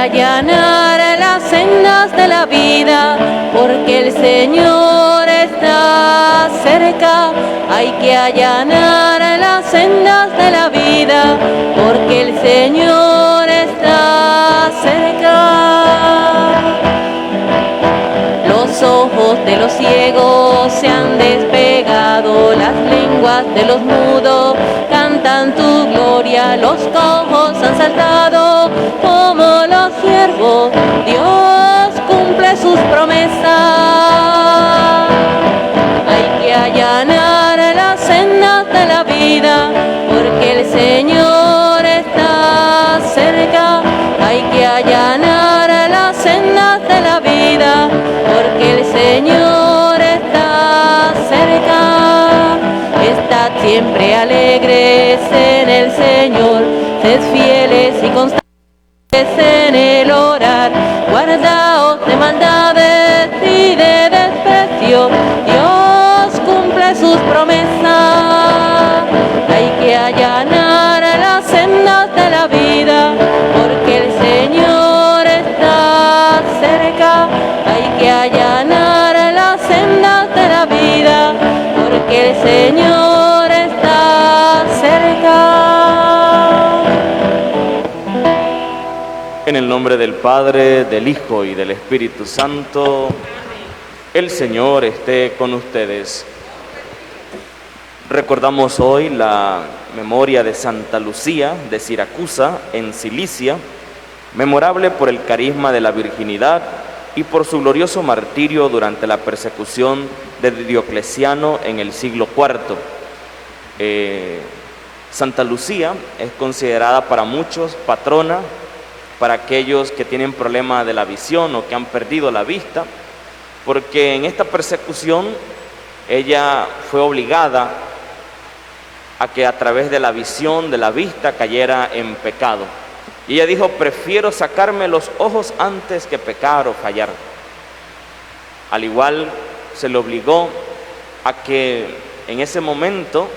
allanar las sendas de la vida, porque el Señor está cerca. Hay que allanar las sendas de la vida, porque el Señor está cerca. Los ojos de los ciegos se han despegado, las lenguas de los mudos cantan tu gloria, los cojos han saltado como los ciervos, Dios cumple sus promesas. Hay que allanar las sendas de la vida, porque el Señor está cerca. Hay que allanar las sendas de la vida, porque el Señor está cerca. Estad siempre alegres en el Señor, sed fieles y constantes en el orar. Guardaos de maldades y de desprecio, Dios cumple sus promesas. Hay que allanar las sendas de la vida, porque el Señor está cerca. Hay que allanar las sendas de la vida, porque el Señor está cerca. En el nombre del Padre, del Hijo y del Espíritu Santo, el Señor esté con ustedes. Recordamos hoy la memoria de Santa Lucía de Siracusa, en Cilicia, memorable por el carisma de la virginidad y por su glorioso martirio durante la persecución de Diocleciano en el siglo IV. Santa Lucía es considerada para muchos patrona, para aquellos que tienen problema de la visión o que han perdido la vista, porque en esta persecución ella fue obligada a que a través de la visión, de la vista, cayera en pecado. Y ella dijo: prefiero sacarme los ojos antes que pecar o fallar. Al igual se le obligó a que en ese momento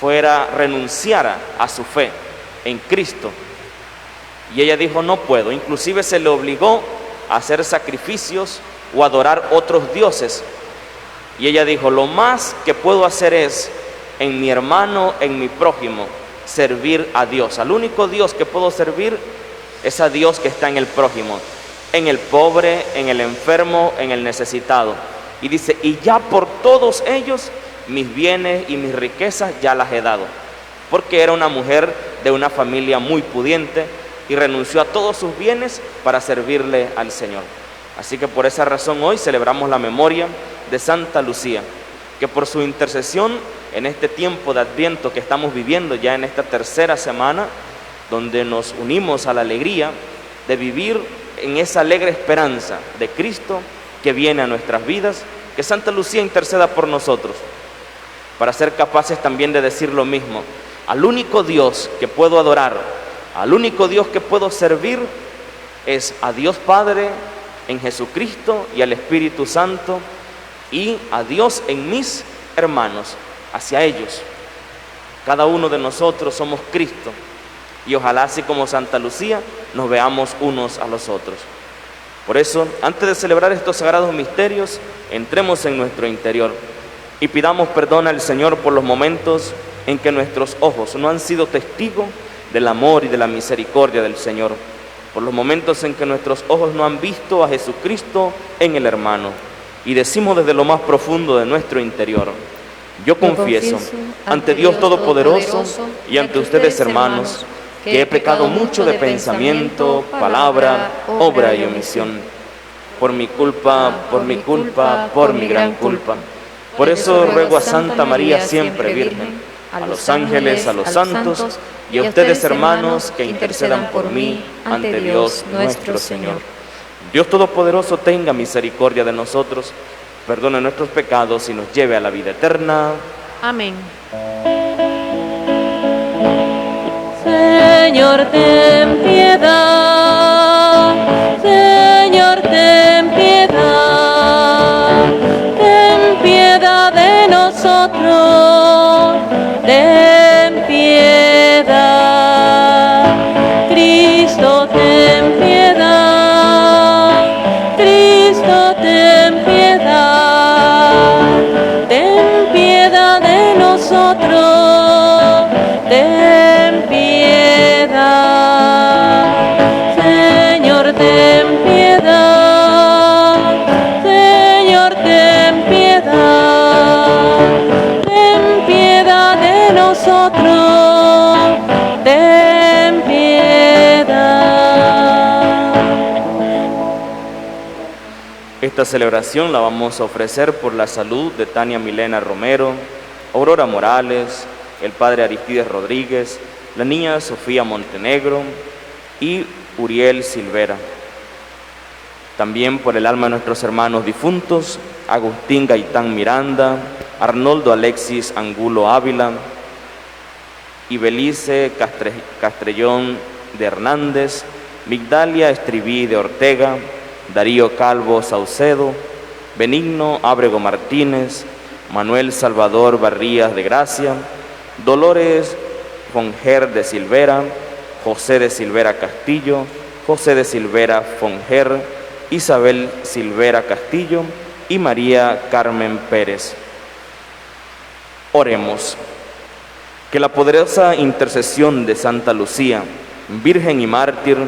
renunciara a su fe en Cristo. Y ella dijo: no puedo. Inclusive se le obligó a hacer sacrificios o adorar otros dioses. Y ella dijo: lo más que puedo hacer es, en mi hermano, en mi prójimo, servir a Dios. Al único Dios que puedo servir es a Dios que está en el prójimo, en el pobre, en el enfermo, en el necesitado. Y dice: y ya por todos ellos mis bienes y mis riquezas ya las he dado. Porque era una mujer de una familia muy pudiente y renunció a todos sus bienes para servirle al Señor. Así que por esa razón hoy celebramos la memoria de Santa Lucía, que por su intercesión en este tiempo de Adviento que estamos viviendo ya en esta tercera semana, donde nos unimos a la alegría de vivir en esa alegre esperanza de Cristo que viene a nuestras vidas, que Santa Lucía interceda por nosotros, para ser capaces también de decir lo mismo: al único Dios que puedo adorar, al único Dios que puedo servir, es a Dios Padre en Jesucristo y al Espíritu Santo, y a Dios en mis hermanos, hacia ellos. Cada uno de nosotros somos Cristo, y ojalá, así como Santa Lucía, nos veamos unos a los otros. Por eso, antes de celebrar estos sagrados misterios, entremos en nuestro interior y pidamos perdón al Señor por los momentos en que nuestros ojos no han sido testigos del amor y de la misericordia del Señor, por los momentos en que nuestros ojos no han visto a Jesucristo en el hermano. Y decimos desde lo más profundo de nuestro interior: yo confieso ante Dios Todopoderoso y ante ustedes, hermanos, que he pecado mucho de pensamiento, palabra, obra y omisión. Por mi culpa, por mi gran culpa. Por eso ruego a Santa María siempre Virgen, a los ángeles, a los santos y a ustedes, hermanos, que intercedan por mí ante Dios nuestro Señor. Dios Todopoderoso tenga misericordia de nosotros, perdone nuestros pecados y nos lleve a la vida eterna. Amén. Señor, ten piedad. Señor, ten piedad. Ten piedad de nosotros. Ten piedad. Cristo, ten piedad. Cristo, ten piedad de nosotros, ten piedad. Señor, ten piedad, Señor, ten piedad de nosotros, ten piedad. Esta celebración la vamos a ofrecer por la salud de Tania Milena Romero, Aurora Morales, el padre Aristides Rodríguez, la niña Sofía Montenegro y Uriel Silvera. También por el alma de nuestros hermanos difuntos, Agustín Gaitán Miranda, Arnoldo Alexis Angulo Ávila, Ibelice Castrellón de Hernández, Migdalia Estriví de Ortega, Darío Calvo Saucedo, Benigno Ábrego Martínez, Manuel Salvador Barrías de Gracia, Dolores Fonjer de Silvera, José de Silvera Castillo, José de Silvera Fonjer, Isabel Silvera Castillo y María Carmen Pérez. Oremos. Que la poderosa intercesión de Santa Lucía, Virgen y Mártir,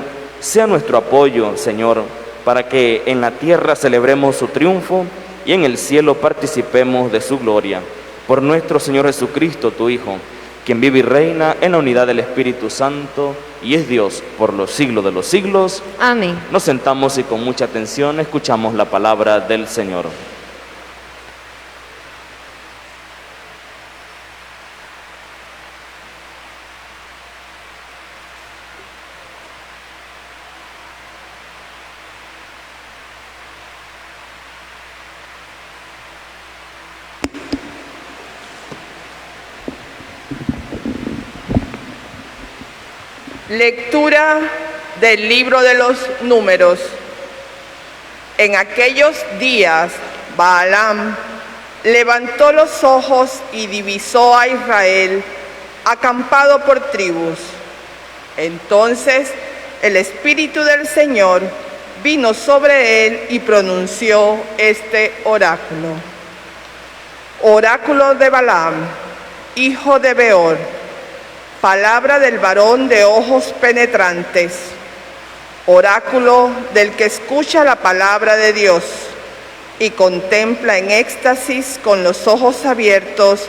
sea nuestro apoyo, Señor, para que en la tierra celebremos su triunfo y en el cielo participemos de su gloria. Por nuestro Señor Jesucristo, tu Hijo, quien vive y reina en la unidad del Espíritu Santo y es Dios por los siglos de los siglos. Amén. Nos sentamos y con mucha atención escuchamos la palabra del Señor. Lectura del libro de los Números. En aquellos días, Balaam levantó los ojos y divisó a Israel acampado por tribus. Entonces el Espíritu del Señor vino sobre él y pronunció este oráculo. Oráculo de Balaam, hijo de Beor, palabra del varón de ojos penetrantes, oráculo del que escucha la palabra de Dios y contempla en éxtasis con los ojos abiertos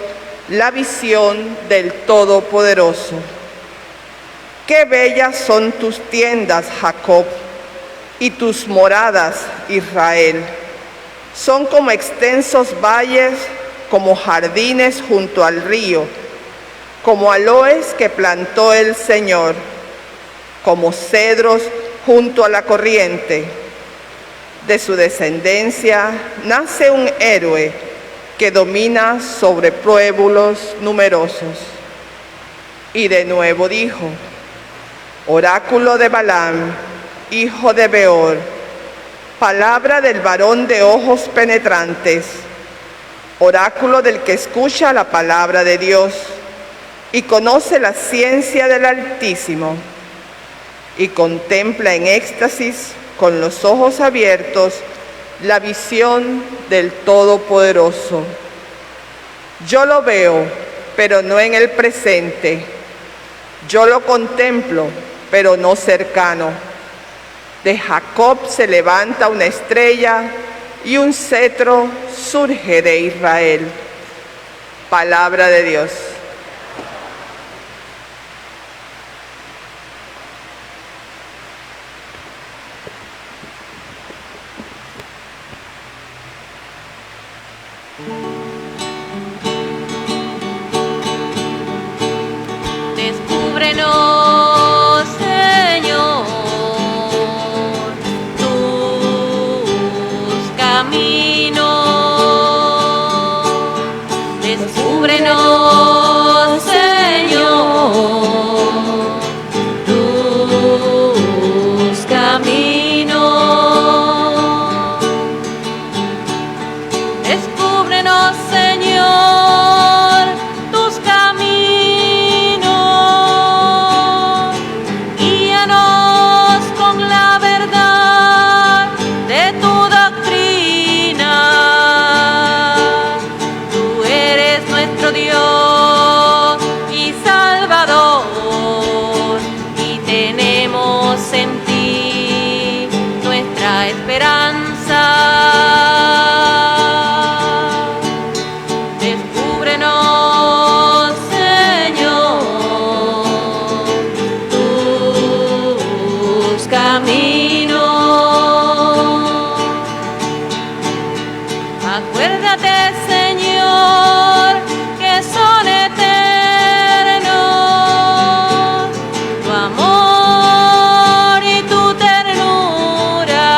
la visión del Todopoderoso. Qué bellas son tus tiendas, Jacob, y tus moradas, Israel. Son como extensos valles, como jardines junto al río, como aloes que plantó el Señor, como cedros junto a la corriente. De su descendencia nace un héroe que domina sobre pueblos numerosos. Y de nuevo dijo, oráculo de Balaam, hijo de Beor, palabra del varón de ojos penetrantes, oráculo del que escucha la palabra de Dios y conoce la ciencia del Altísimo, y contempla en éxtasis con los ojos abiertos la visión del Todopoderoso. Yo lo veo, pero no en el presente. Yo lo contemplo, pero no cercano. De Jacob se levanta una estrella y un cetro surge de Israel. Palabra de Dios. Descúbrenos, Señor, tus caminos. Descúbrenos, Señor, tus caminos. Descúbrenos, Señor, tus caminos. Guíanos con la verdad de tu doctrina. Acuérdate, Señor, que son eternos tu amor y tu ternura.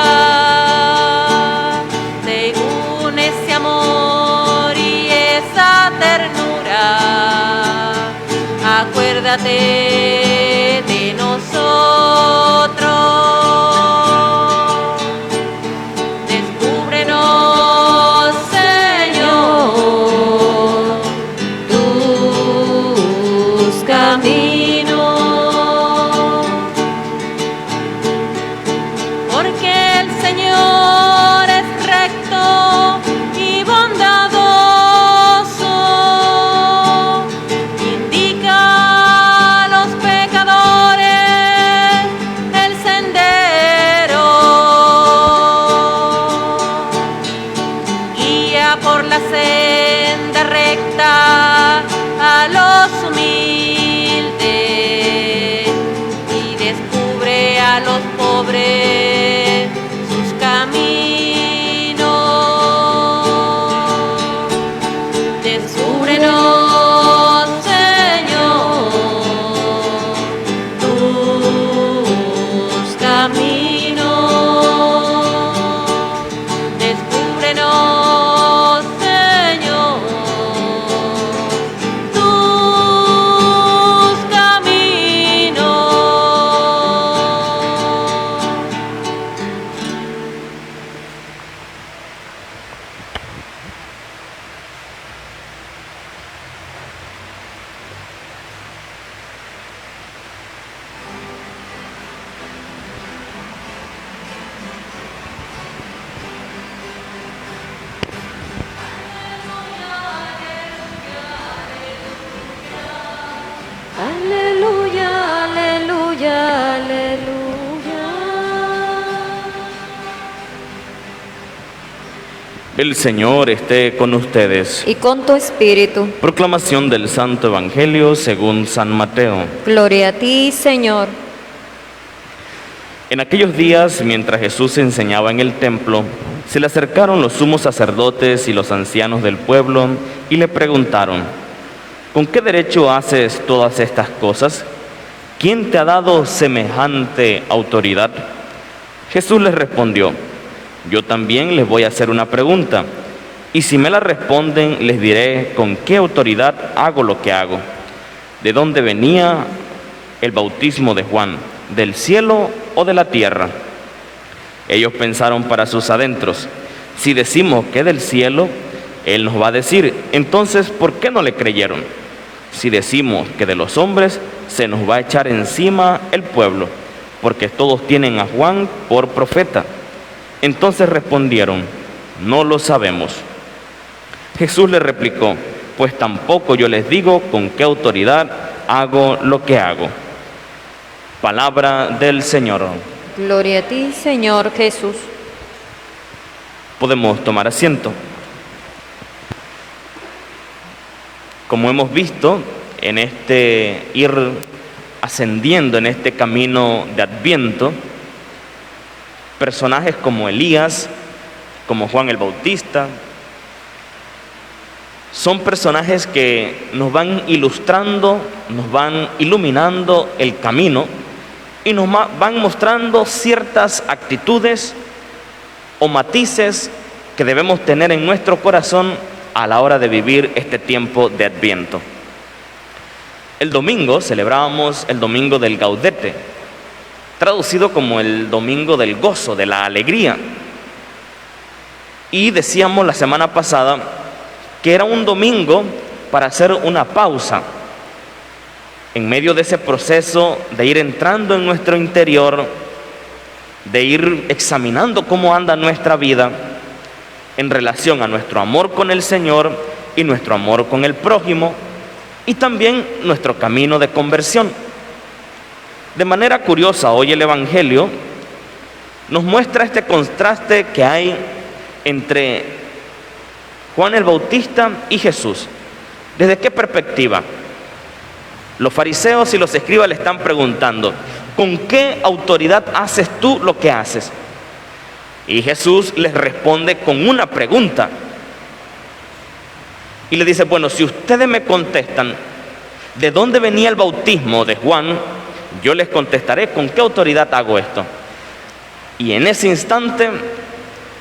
Según ese amor y esa ternura, acuérdate de nosotros. Descúbrenos, Señor, tus caminos, porque el Señor es recto y bondadoso, indica a los pecadores el sendero, guía por la senda recta a los humildes y descubre a los pobres sus caminos. Descúbrenos, Señor, tus caminos. Descúbrenos, Señor, tus caminos. Aleluya, aleluya, aleluya. El Señor esté con ustedes. Y con tu espíritu. Proclamación del Santo Evangelio según San Mateo. Gloria a ti, Señor. En aquellos días, mientras Jesús enseñaba en el templo, se le acercaron los sumos sacerdotes y los ancianos del pueblo y le preguntaron: ¿con qué derecho haces todas estas cosas? ¿Quién te ha dado semejante autoridad? Jesús les respondió: yo también les voy a hacer una pregunta, y si me la responden, les diré con qué autoridad hago lo que hago. ¿De dónde venía el bautismo de Juan? ¿Del cielo o de la tierra? Ellos pensaron para sus adentros: si decimos que del cielo, Él nos va a decir: entonces, ¿por qué no le creyeron? Si decimos que de los hombres, se nos va a echar encima el pueblo, porque todos tienen a Juan por profeta. Entonces respondieron: no lo sabemos. Jesús les replicó: pues tampoco yo les digo con qué autoridad hago lo que hago. Palabra del Señor. Gloria a ti, Señor Jesús. Podemos tomar asiento. Como hemos visto, en este ir ascendiendo en este camino de Adviento, personajes como Elías, como Juan el Bautista, son personajes que nos van ilustrando, nos van iluminando el camino y nos van mostrando ciertas actitudes o matices que debemos tener en nuestro corazón a la hora de vivir este tiempo de Adviento. El domingo celebrábamos el domingo del Gaudete, traducido como el domingo del gozo, de la alegría. Y decíamos la semana pasada que era un domingo para hacer una pausa en medio de ese proceso de ir entrando en nuestro interior, de ir examinando cómo anda nuestra vida en relación a nuestro amor con el Señor y nuestro amor con el prójimo, y también nuestro camino de conversión. De manera curiosa, hoy el Evangelio nos muestra este contraste que hay entre Juan el Bautista y Jesús. ¿Desde qué perspectiva? Los fariseos y los escribas le están preguntando: ¿con qué autoridad haces tú lo que haces? Y Jesús les responde con una pregunta: Y le dice, bueno, si ustedes me contestan de dónde venía el bautismo de Juan, yo les contestaré con qué autoridad hago esto. Y en ese instante,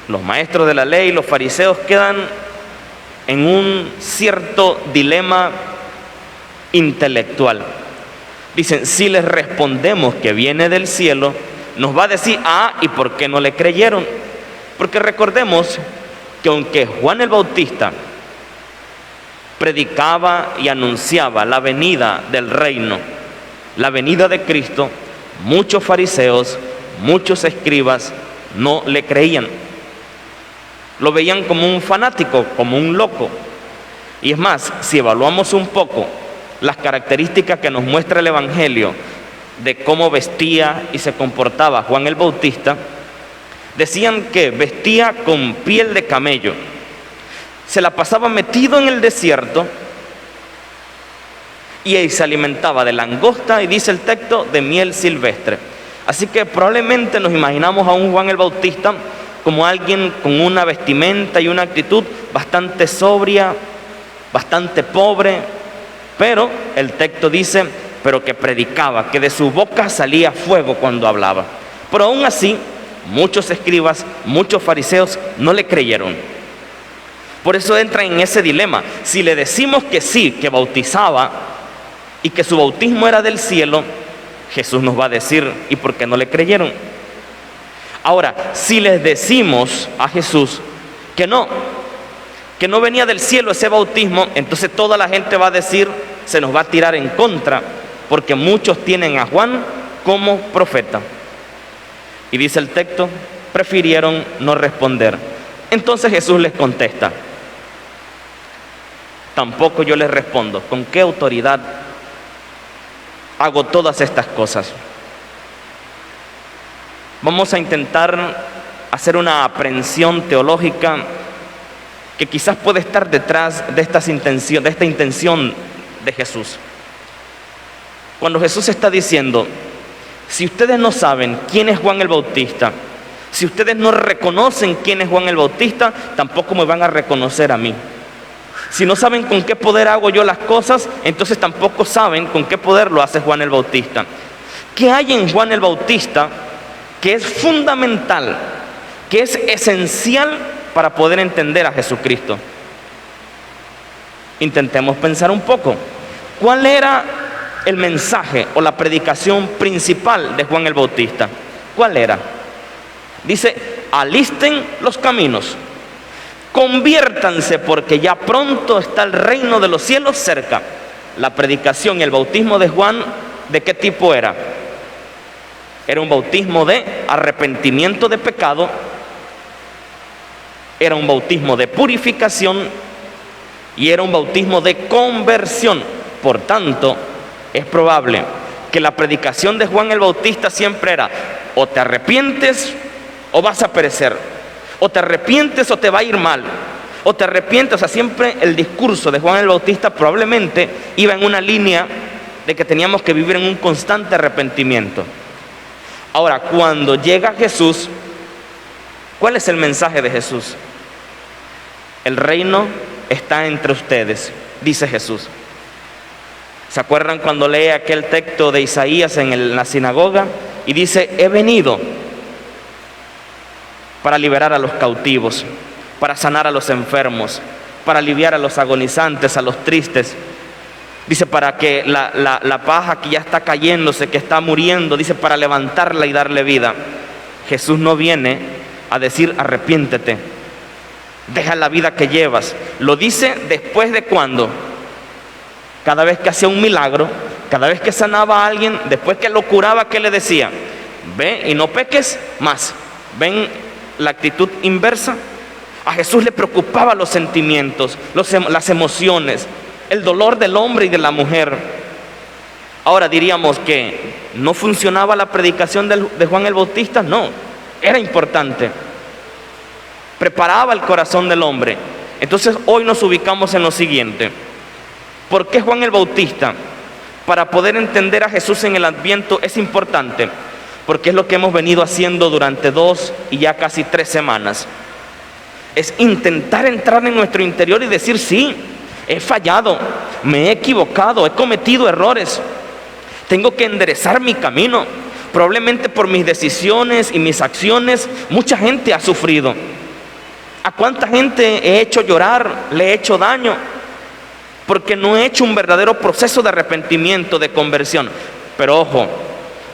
los maestros de la ley, los fariseos, quedan en un cierto dilema intelectual. Dicen, si les respondemos que viene del cielo, nos va a decir, ¿y por qué no le creyeron? Porque recordemos que aunque Juan el Bautista predicaba y anunciaba la venida del reino, la venida de Cristo, muchos fariseos, muchos escribas no le creían. Lo veían como un fanático, como un loco. Y es más, si evaluamos un poco las características que nos muestra el Evangelio de cómo vestía y se comportaba Juan el Bautista, decían que vestía con piel de camello, se la pasaba metido en el desierto y ahí se alimentaba de langosta y, dice el texto, de miel silvestre. Así que probablemente nos imaginamos a un Juan el Bautista como alguien con una vestimenta y una actitud bastante sobria, bastante pobre, pero el texto dice, pero que predicaba, que de su boca salía fuego cuando hablaba. Pero aún así, muchos escribas, muchos fariseos no le creyeron. Por eso entra en ese dilema. Si le decimos que sí, que bautizaba y que su bautismo era del cielo, Jesús nos va a decir, ¿y por qué no le creyeron? Ahora, si les decimos a Jesús que no venía del cielo ese bautismo, entonces toda la gente va a decir, se nos va a tirar en contra, porque muchos tienen a Juan como profeta. Y dice el texto, prefirieron no responder. Entonces Jesús les contesta, tampoco yo les respondo, ¿con qué autoridad hago todas estas cosas? Vamos a intentar hacer una aprehensión teológica que quizás puede estar detrás de esta intención de Jesús. Cuando Jesús está diciendo, si ustedes no saben quién es Juan el Bautista, si ustedes no reconocen quién es Juan el Bautista, tampoco me van a reconocer a mí. Si no saben con qué poder hago yo las cosas, entonces tampoco saben con qué poder lo hace Juan el Bautista. ¿Qué hay en Juan el Bautista que es fundamental, que es esencial para poder entender a Jesucristo? Intentemos pensar un poco. ¿Cuál era el mensaje o la predicación principal de Juan el Bautista? ¿Cuál era? Dice, alisten los caminos, conviértanse porque ya pronto está el reino de los cielos cerca. La predicación y el bautismo de Juan, ¿de qué tipo era? Era un bautismo de arrepentimiento de pecado, era un bautismo de purificación y era un bautismo de conversión. Por tanto, es probable que la predicación de Juan el Bautista siempre era, o te arrepientes o vas a perecer, o te arrepientes o te va a ir mal, o te arrepientes. O sea, siempre el discurso de Juan el Bautista probablemente iba en una línea de que teníamos que vivir en un constante arrepentimiento. Ahora, cuando llega Jesús, ¿cuál es el mensaje de Jesús? El reino está entre ustedes, dice Jesús. ¿Se acuerdan cuando lee aquel texto de Isaías en la sinagoga? Y dice, he venido para liberar a los cautivos, para sanar a los enfermos, para aliviar a los agonizantes, a los tristes. Dice, para que la paja que ya está cayéndose, que está muriendo, dice, para levantarla y darle vida. Jesús no viene a decir, arrepiéntete, deja la vida que llevas. Lo dice después de cuando, cada vez que hacía un milagro, cada vez que sanaba a alguien, después que lo curaba, ¿qué le decía? Ve y no peques más. ¿Ven la actitud inversa? A Jesús le preocupaba los sentimientos, las emociones, el dolor del hombre y de la mujer. Ahora diríamos que no funcionaba la predicación de Juan el Bautista. No, era importante, preparaba el corazón del hombre. Entonces hoy nos ubicamos en lo siguiente. ¿Por qué Juan el Bautista, para poder entender a Jesús en el Adviento, es importante? Porque es lo que hemos venido haciendo durante 2 y ya casi 3 semanas. Es intentar entrar en nuestro interior y decir, sí, He fallado, me he equivocado, he cometido errores. Tengo que enderezar mi camino. Probablemente por mis decisiones y mis acciones, mucha gente ha sufrido. ¿A cuánta gente he hecho llorar, le he hecho daño? Porque no he hecho un verdadero proceso de arrepentimiento, de conversión. Pero ojo,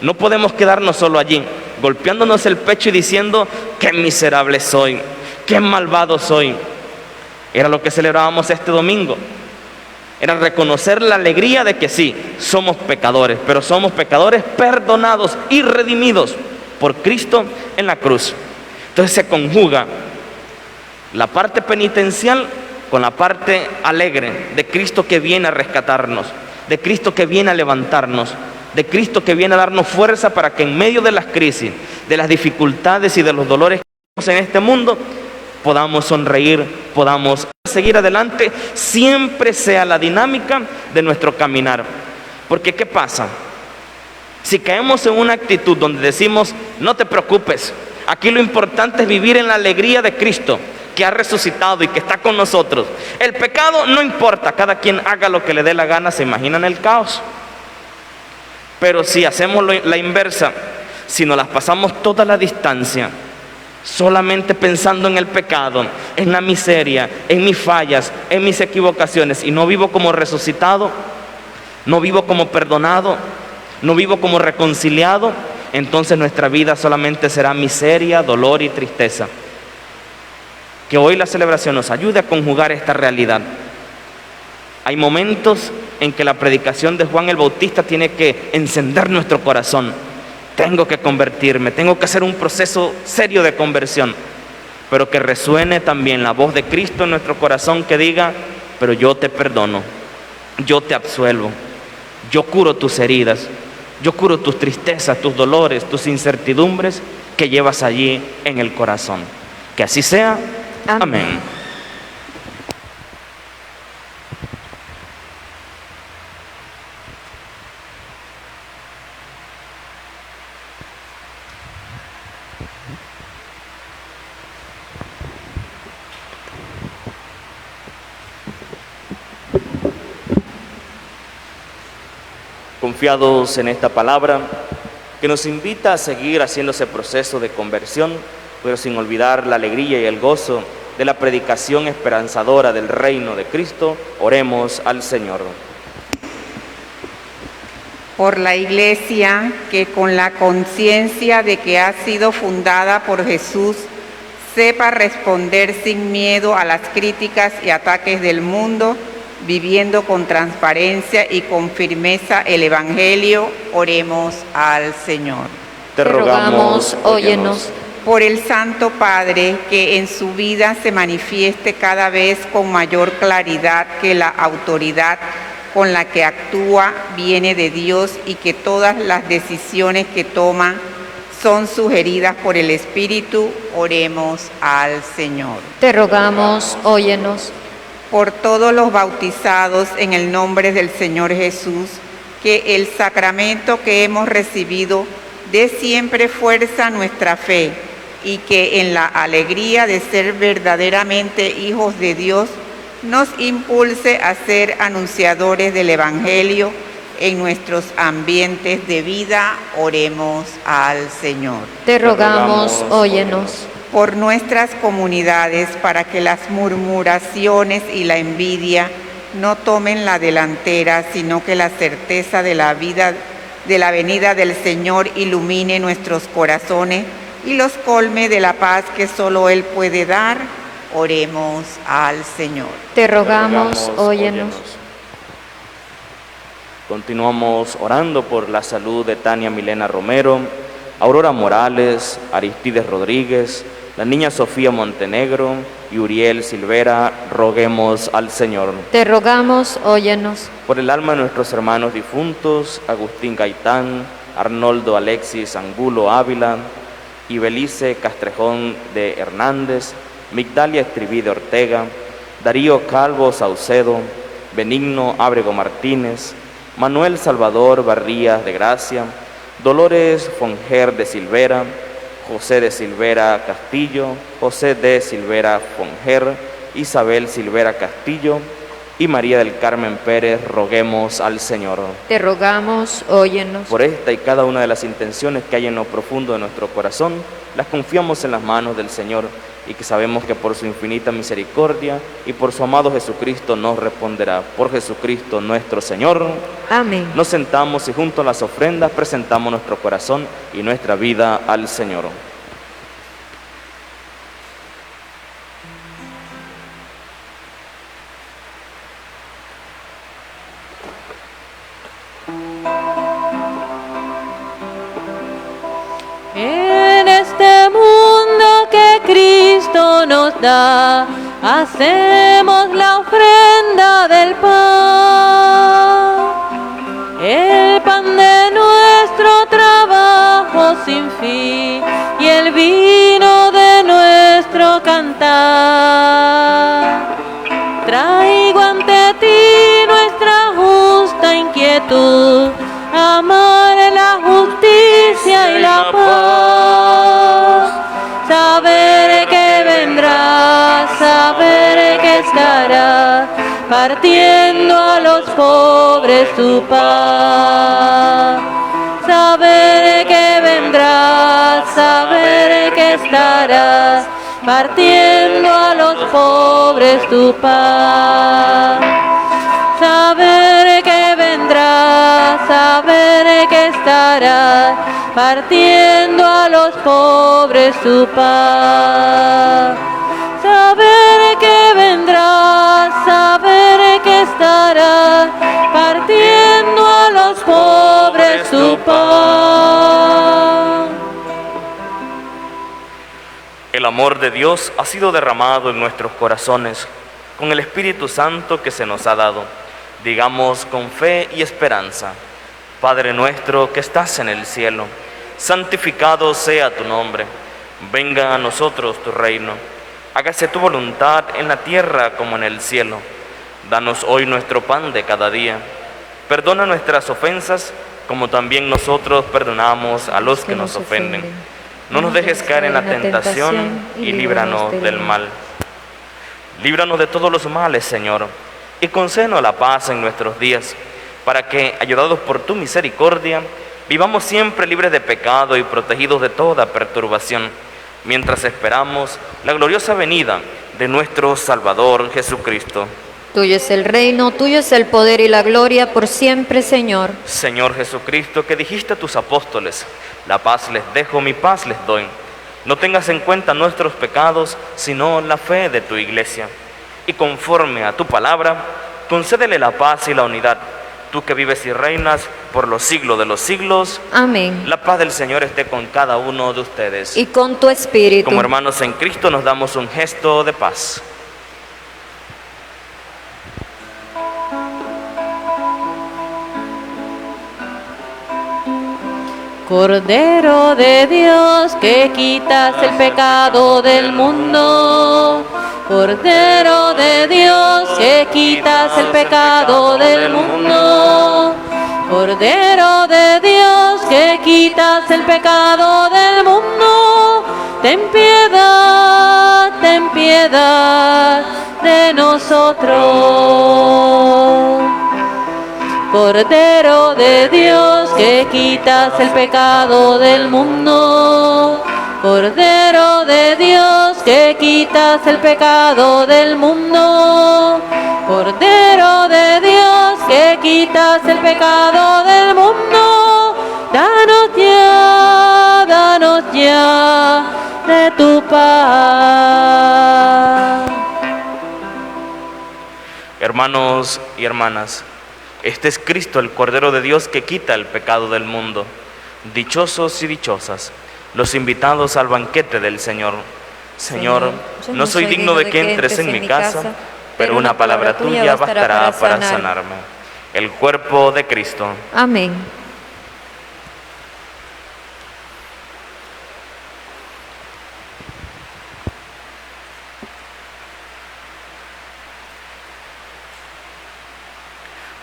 no podemos quedarnos solo allí, golpeándonos el pecho y diciendo, qué miserable soy, qué malvado soy. Era lo que celebrábamos este domingo. Era reconocer la alegría de que sí, somos pecadores, pero somos pecadores perdonados y redimidos por Cristo en la cruz. Entonces se conjuga la parte penitencial con la parte alegre de Cristo que viene a rescatarnos, de Cristo que viene a levantarnos, de Cristo que viene a darnos fuerza para que en medio de las crisis, de las dificultades y de los dolores que tenemos en este mundo, podamos sonreír, podamos seguir adelante, siempre sea la dinámica de nuestro caminar. Porque ¿qué pasa? Si caemos en una actitud donde decimos, no te preocupes, aquí lo importante es vivir en la alegría de Cristo, que ha resucitado y que está con nosotros. El pecado no importa, cada quien haga lo que le dé la gana, se imaginan el caos. Pero si hacemos la inversa, si nos las pasamos toda la distancia, solamente pensando en el pecado, en la miseria, en mis fallas, en mis equivocaciones, y no vivo como resucitado, no vivo como perdonado, no vivo como reconciliado, entonces nuestra vida solamente será miseria, dolor y tristeza. Que hoy la celebración nos ayude a conjugar esta realidad. Hay momentos en que la predicación de Juan el Bautista tiene que encender nuestro corazón. Tengo que convertirme, tengo que hacer un proceso serio de conversión, pero que resuene también la voz de Cristo en nuestro corazón que diga, pero yo te perdono, yo te absuelvo, yo curo tus heridas, yo curo tus tristezas, tus dolores, tus incertidumbres que llevas allí en el corazón. Que así sea. Amén. Confiados en esta palabra que nos invita a seguir haciendo ese proceso de conversión, pero sin olvidar la alegría y el gozo de la predicación esperanzadora del reino de Cristo, oremos al Señor. Por la Iglesia, que con la conciencia de que ha sido fundada por Jesús, sepa responder sin miedo a las críticas y ataques del mundo, viviendo con transparencia y con firmeza el Evangelio, oremos al Señor. Te rogamos, óyenos. Por el Santo Padre, que en su vida se manifieste cada vez con mayor claridad que la autoridad con la que actúa viene de Dios y que todas las decisiones que toma son sugeridas por el Espíritu, oremos al Señor. Te rogamos, óyenos. Por todos los bautizados en el nombre del Señor Jesús, que el sacramento que hemos recibido dé siempre fuerza a nuestra fe y que en la alegría de ser verdaderamente hijos de Dios nos impulse a ser anunciadores del Evangelio en nuestros ambientes de vida, oremos al Señor. Te rogamos, óyenos. Por nuestras comunidades, para que las murmuraciones y la envidia no tomen la delantera, sino que la certeza de la venida del Señor ilumine nuestros corazones y los colme de la paz que solo Él puede dar, oremos al Señor. Te rogamos, óyenos. Continuamos orando por la salud de Tania Milena Romero, Aurora Morales, Aristides Rodríguez, la niña Sofía Montenegro y Uriel Silvera. Roguemos al Señor. Te rogamos, óyenos. Por el alma de nuestros hermanos difuntos, Agustín Gaitán, Arnoldo Alexis Angulo Ávila, Ibelice Castrejón de Hernández, Migdalia Estriví de Ortega, Darío Calvo Saucedo, Benigno Ábrego Martínez, Manuel Salvador Barrías de Gracia, Dolores Fonger de Silvera, José de Silvera Castillo, José de Silvera Fonger, Isabel Silvera Castillo, y María del Carmen Pérez, roguemos al Señor. Te rogamos, óyenos. Por esta y cada una de las intenciones que hay en lo profundo de nuestro corazón, las confiamos en las manos del Señor y que sabemos que por su infinita misericordia y por su amado Jesucristo nos responderá. Por Jesucristo nuestro Señor. Amén. Nos sentamos y junto a las ofrendas presentamos nuestro corazón y nuestra vida al Señor. En este mundo que Cristo nos da, hacemos la ofrenda del pan, el pan de nuestro trabajo sin fin y el vino de nuestro cantar. Traigo ante ti nuestra justa inquietud, amar la justicia y la paz. Saber que vendrás, saber que estarás partiendo a los pobres tu paz. Saber que vendrás, saber que estarás partiendo a los pobres tu paz. Saber que vendrás, saber que estarás partiendo a los pobres tu paz. Saber que vendrás, saber que estarás partiendo a los pobres tu paz. El amor de Dios ha sido derramado en nuestros corazones con el Espíritu Santo que se nos ha dado. Digamos con fe y esperanza: Padre nuestro que estás en el cielo, santificado sea tu nombre. Venga a nosotros tu reino. Hágase tu voluntad en la tierra como en el cielo. Danos hoy nuestro pan de cada día. Perdona nuestras ofensas como también nosotros perdonamos a los que nos ofenden. No nos dejes caer en la tentación y líbranos del mal. Líbranos de todos los males, Señor, y concédenos la paz en nuestros días, para que, ayudados por tu misericordia, vivamos siempre libres de pecado y protegidos de toda perturbación, mientras esperamos la gloriosa venida de nuestro Salvador Jesucristo. Tuyo es el reino, tuyo es el poder y la gloria por siempre, Señor. Señor Jesucristo, que dijiste a tus apóstoles: la paz les dejo, mi paz les doy. No tengas en cuenta nuestros pecados, sino la fe de tu iglesia. Y conforme a tu palabra, concédele la paz y la unidad. Tú que vives y reinas por los siglos de los siglos. Amén. La paz del Señor esté con cada uno de ustedes. Y con tu espíritu. Como hermanos en Cristo nos damos un gesto de paz. Cordero de Dios, que quitas el pecado del mundo. Cordero de Dios, que quitas el pecado del mundo. Cordero de Dios, que quitas el pecado del mundo. Ten piedad de nosotros. Cordero de Dios, que quitas el pecado del mundo. Cordero de Dios, que quitas el pecado del mundo. Cordero de Dios, que quitas el pecado del mundo. Danos ya de tu paz. Hermanos y hermanas, este es Cristo, el Cordero de Dios, que quita el pecado del mundo. Dichosos y dichosas los invitados al banquete del Señor. Señor, no soy digno de que entres en mi casa, pero una palabra tuya bastará para sanarme. El cuerpo de Cristo. Amén.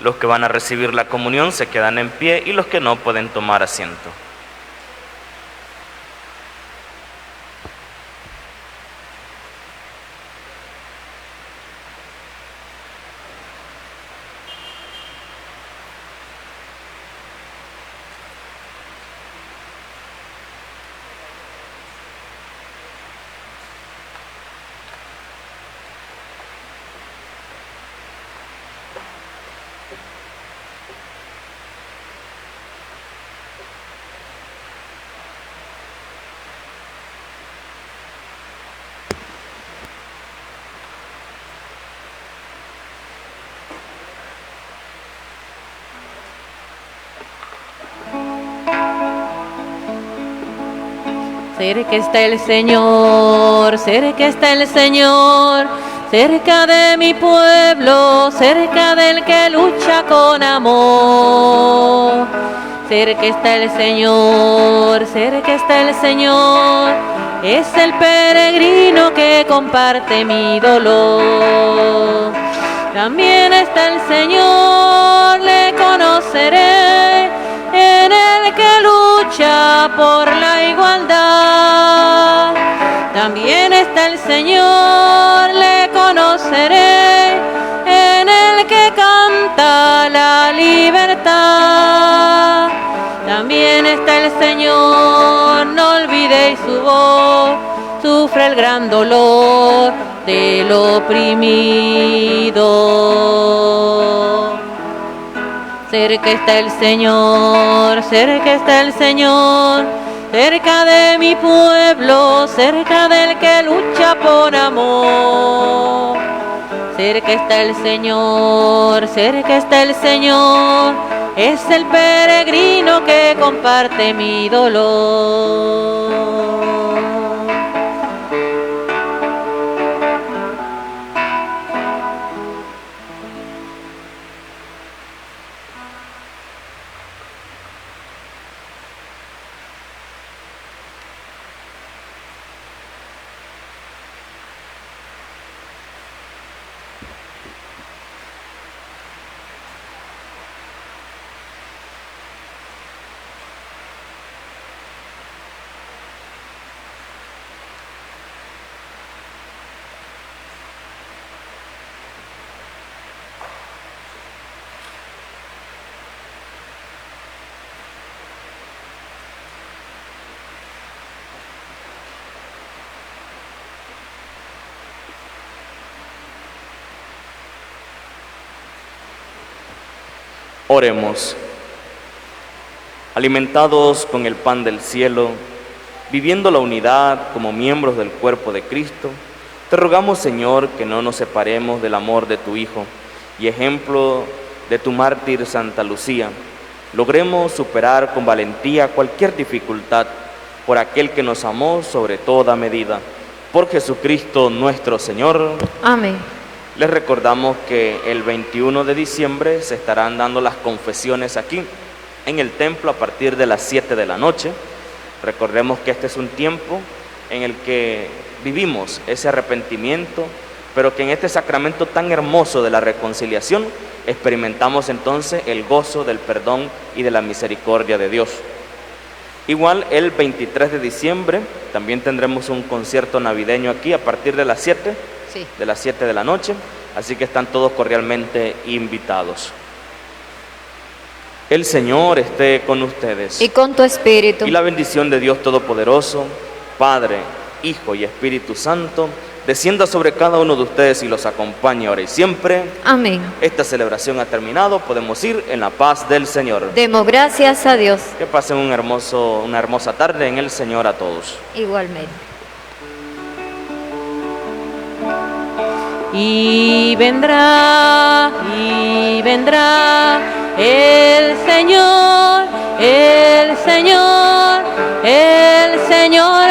Los que van a recibir la comunión se quedan en pie y los que no pueden tomar asiento. Cerca está el Señor, cerca está el Señor, cerca de mi pueblo, cerca del que lucha con amor. Cerca está el Señor, cerca está el Señor, es el peregrino que comparte mi dolor. También está el Señor, le conoceré, en el que lucha por la igualdad. También está el Señor, le conoceré, en el que canta la libertad. También está el Señor, no olvidéis su voz, sufre el gran dolor del oprimido. Cerca está el Señor, cerca está el Señor, cerca de mi pueblo, cerca del que lucha por amor. Cerca está el Señor, cerca está el Señor, es el peregrino que comparte mi dolor. Oremos. Alimentados con el pan del cielo, viviendo la unidad como miembros del cuerpo de Cristo, te rogamos, Señor, que no nos separemos del amor de tu Hijo y ejemplo de tu mártir Santa Lucía, logremos superar con valentía cualquier dificultad por aquel que nos amó sobre toda medida. Por Jesucristo nuestro Señor. Amén. Les recordamos que el 21 de diciembre se estarán dando las confesiones aquí en el templo a partir de las 7 de la noche. Recordemos que este es un tiempo en el que vivimos ese arrepentimiento, pero que en este sacramento tan hermoso de la reconciliación experimentamos entonces el gozo del perdón y de la misericordia de Dios. Igual el 23 de diciembre también tendremos un concierto navideño aquí a partir de las 7 de las 7 de la noche, así que están todos cordialmente invitados. El Señor esté con ustedes. Y con tu espíritu. Y la bendición de Dios Todopoderoso, Padre, Hijo y Espíritu Santo, descienda sobre cada uno de ustedes y los acompañe ahora y siempre. Amén. Esta celebración ha terminado, podemos ir en la paz del Señor. Demos gracias a Dios. Que pasen una hermosa tarde en el Señor a todos. Igualmente. Y vendrá el Señor, el Señor, el Señor